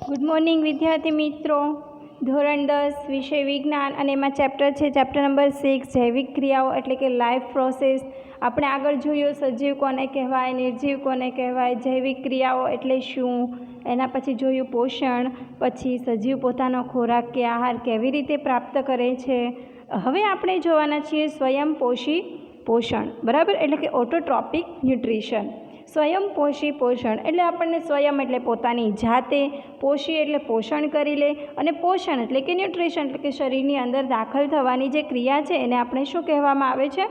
Good morning વિદ્યાર્થી મિત્રો. ધોરણ 10 વિષય વિજ્ઞાન અને એમાં ચેપ્ટર નંબર 6 જૈવિક ક્રિયાઓ એટલે કે લાઈફ પ્રોસેસ. આપણે આગળ જોયું સજીવ કોને કહેવાય, નિર્જીવ કોને કહેવાય, જૈવિક ક્રિયાઓ એટલે શું, એના પછી જોયું પોષણ, પછી સજીવ પોતાનો ખોરાક કે આહાર કેવી રીતે પ્રાપ્ત કરે છે. હવે આપણે જોવાના છીએ સ્વયંપોષી પોષણ, બરાબર, એટલે કે ઓટોટ્રોપિક ન્યુટ્રિશન. સ્વયંપોષી પોષણ એટલે આપણને સ્વયં એટલે પોતાની જાતે, પોષી એટલે પોષણ કરી લે, અને પોષણ એટલે કે ન્યુટ્રિશન એટલે કે શરીરની અંદર દાખલ થવાની જે ક્રિયા છે એને આપણે શું કહેવામાં આવે છે?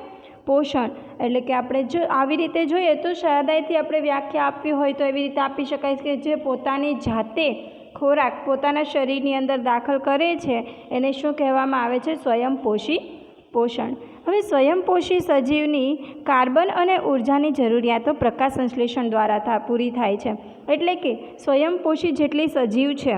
પોષણ. એટલે કે આપણે જો આવી રીતે જોઈએ તો સહેલાઈથી આપણે વ્યાખ્યા આપવી હોય તો એવી રીતે આપી શકાય કે જે પોતાની જાતે ખોરાક પોતાના શરીરની અંદર દાખલ કરે છે એને શું કહેવામાં આવે છે? સ્વયંપોષી પોષણ. હવે સ્વયંપોષી સજીવની કાર્બન અને ઉર્જાની જરૂરિયાતો પ્રકાશ સંશ્લેષણ દ્વારા પૂરી થાય છે. એટલે કે સ્વયંપોષી જેટલી સજીવ છે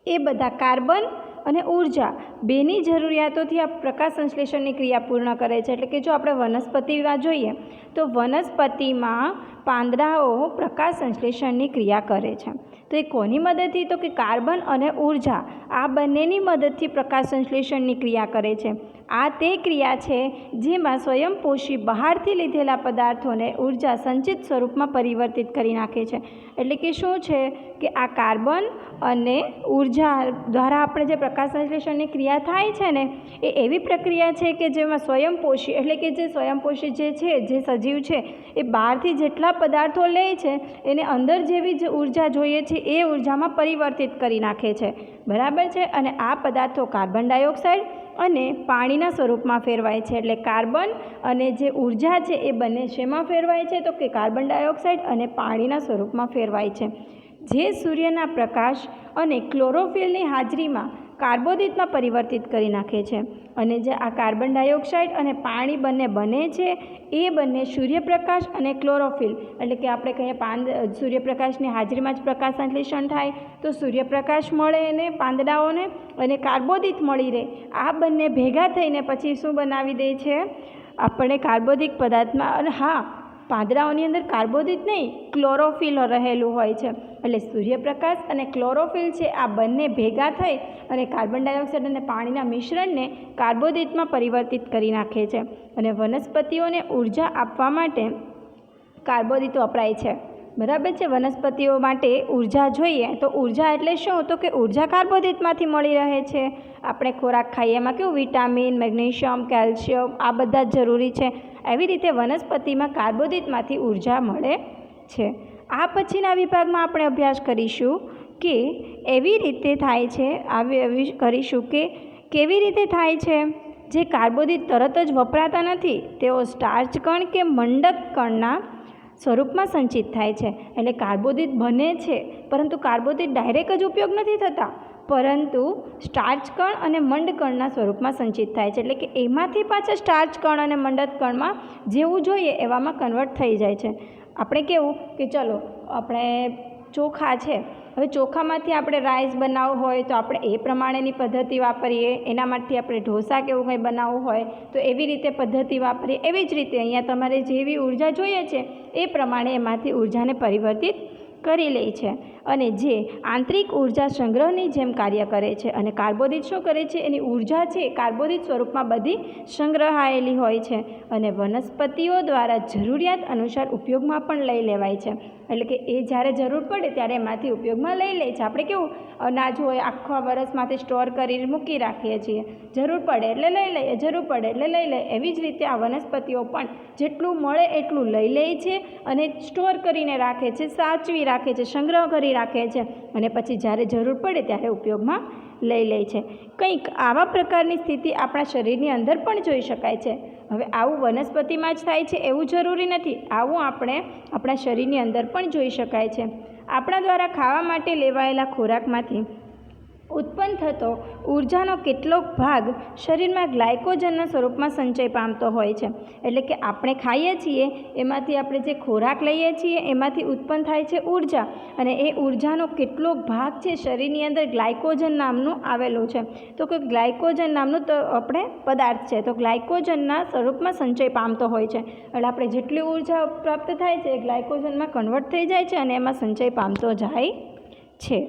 એ બધા કાર્બન અને ઉર્જા બેની જરૂરિયાતોથી આ પ્રકાશ સંશ્લેષણની ક્રિયા પૂર્ણ કરે છે. એટલે કે જો આપણે વનસ્પતિમાં જોઈએ તો વનસ્પતિમાં પાંદડાઓ પ્રકાશ સંશ્લેષણની ક્રિયા કરે છે. તો એ કોની મદદથી? તો કે કાર્બન અને ઉર્જા આ બંનેની મદદથી પ્રકાશ સંશ્લેષણની ક્રિયા કરે છે. આ તે ક્રિયા છે જેમાં સ્વયંપોષી બહારથી લીધેલા પદાર્થોને ઉર્જા સંચિત સ્વરૂપમાં પરિવર્તિત કરી નાખે છે. એટલે કે શું છે કે આ કાર્બન અને ઉર્જા દ્વારા આપણે જે પ્રકાશ સંશ્લેષણની ક્રિયા થાય છે ને એ એવી પ્રક્રિયા છે કે જેમાં સ્વયંપોષી એટલે કે જે સ્વયંપોષી જે છે, જે સજીવ છે એ બહારથી જેટલા પદાર્થો લે છે એને અંદર જેવી જ ઉર્જા જોઈએ છે એ ઉર્જામાં પરિવર્તિત કરી નાખે છે, બરાબર છે. અને આ પદાર્થો કાર્બન ડાયોક્સાઇડ અને પાણીના સ્વરૂપમાં ફેરવાય છે. એટલે કાર્બન અને જે ઉર્જા છે એ બંને શેમાં ફેરવાય છે? તો કે કાર્બન ડાયોક્સાઇડ અને પાણીના સ્વરૂપમાં ફેરવાય છે. જે સૂર્યના પ્રકાશ અને ક્લોરોફિલની હાજરીમાં કાર્બોદિતમાં પરિવર્તિત કરી નાખે છે. અને જે આ કાર્બન ડાયોક્સાઇડ અને પાણી બંને બને છે એ બંને સૂર્યપ્રકાશ અને ક્લોરોફિલ એટલે કે આપણે કહીએ સૂર્યપ્રકાશની હાજરીમાં જ પ્રકાશ સંશ્લેષણ થાય તો સૂર્યપ્રકાશ મળે એને પાંદડાઓને અને કાર્બોદિત મળી રહે. આ બંને ભેગા થઈને પછી શું બનાવી દે છે? આપણે કાર્બોદિત પદાર્થમાં, અને હા, પાંદડાઓની અંદર કાર્બોદિત નહીં, ક્લોરોફિલ રહેલું હોય છે. એટલે સૂર્યપ્રકાશ અને ક્લોરોફિલ છે આ બંને ભેગા થઈ અને કાર્બન ડાયોક્સાઇડ અને પાણીના મિશ્રણને કાર્બોદિતમાં પરિવર્તિત કરી નાખે છે. અને વનસ્પતિઓને ઉર્જા આપવા માટે કાર્બોદિત વપરાય છે, બરાબર છે. વનસ્પતિઓ માટે ઉર્જા જોઈએ તો ઉર્જા એટલે શું? તો કે ઉર્જા કાર્બોદિતમાંથી મળી રહે છે. આપણે ખોરાક ખાઈએ એમાં કેવું વિટામિન, મેગ્નેશિયમ, કેલ્શિયમ આ બધા જ જરૂરી છે. એવી રીતે વનસ્પતિમાં કાર્બોદિતમાંથી ઉર્જા મળે છે. આ પછીના વિભાગમાં આપણે અભ્યાસ કરીશું કે એવી રીતે થાય છે, કરીશું કે કેવી રીતે થાય છે જે કાર્બોદિત તરત જ વપરાતા નથી, તેઓ સ્ટાર્ચ કણ કે મંડક કણના સ્વરૂપમાં સંચિત થાય છે. એટલે કાર્બોદિત બને છે પરંતુ કાર્બોદિત ડાયરેક્ટ જ ઉપયોગ નથી થતા, પરંતુ સ્ટાર્ચ કણ અને મંડ કણના સ્વરૂપમાં સંચિત થાય છે. એટલે કે એમાંથી પાછા સ્ટાર્ચ કણ અને મંડક કણમાં જેવું જોઈએ એવામાં કન્વર્ટ થઈ જાય છે. આપણે કેવું કે ચલો આપણે ચોખા છે, હવે ચોખામાંથી આપણે રાઈસ બનાવવું હોય તો આપણે એ પ્રમાણેની પદ્ધતિ વાપરીએ, એનામાંથી આપણે ઢોસા કે એવું કંઈ બનાવવું હોય તો એવી રીતે પદ્ધતિ વાપરીએ. એવી જ રીતે અહીંયા તમારે જેવી ઉર્જા જોઈએ છે એ પ્રમાણે એમાંથી ઉર્જાને પરિવર્તિત કરી લે છે અને જે આંતરિક ઉર્જા સંગ્રહની જેમ કાર્ય કરે છે. અને કાર્બોદિત શું કરે છે? એની ઉર્જા છે કાર્બોદિત સ્વરૂપમાં બધી સંગ્રહાયેલી હોય છે અને વનસ્પતિઓ દ્વારા જરૂરિયાત અનુસાર ઉપયોગમાં પણ લઈ લેવાય છે. એટલે કે એ જ્યારે જરૂર પડે ત્યારે એમાંથી ઉપયોગમાં લઈ લે છે. આપણે કેવું અનાજ હોય આખા વર્ષમાંથી સ્ટોર કરીને મૂકી રાખીએ છીએ, જરૂર પડે એટલે લઈ લઈએ, જરૂર પડે એટલે લઈ લઈએ. એવી જ રીતે આ વનસ્પતિઓ પણ જેટલું મળે એટલું લઈ લે છે અને સ્ટોર કરીને રાખે છે, સાચવી રાખે છે, સંગ્રહ કરી રાખે છે અને પછી જ્યારે જરૂર પડે ત્યારે ઉપયોગમાં લઈ લે છે. કંઈક આવા પ્રકારની સ્થિતિ આપણા શરીરની અંદર પણ જોઈ શકાય છે. હવે આવું વનસ્પતિમાં જ થાય છે એવું જરૂરી નથી, આવું આપણે આપણા શરીરની અંદર પણ જોઈ શકાય છે. આપણા દ્વારા ખાવા માટે લેવાયેલા ખોરાકમાંથી ઉત્પન્ન થતો ઉર્જાનો કેટલોક ભાગ શરીરમાં ગ્લાયકોજનના સ્વરૂપમાં સંચય પામતો હોય છે. એટલે કે આપણે ખાઈએ છીએ એમાંથી આપણે જે ખોરાક લઈએ છીએ એમાંથી ઉત્પન્ન થાય છે ઉર્જા, અને એ ઉર્જાનો કેટલોક ભાગ છે શરીરની અંદર ગ્લાયકોજન નામનું આવેલું છે. તો કે ગ્લાયકોજન નામનું તો આપણે પદાર્થ છે તો ગ્લાયકોજનના સ્વરૂપમાં સંચય પામતો હોય છે. એટલે આપણે જેટલી ઉર્જા પ્રાપ્ત થાય છે એ ગ્લાયકોજનમાં કન્વર્ટ થઈ જાય છે અને એમાં સંચય પામતો જાય છે.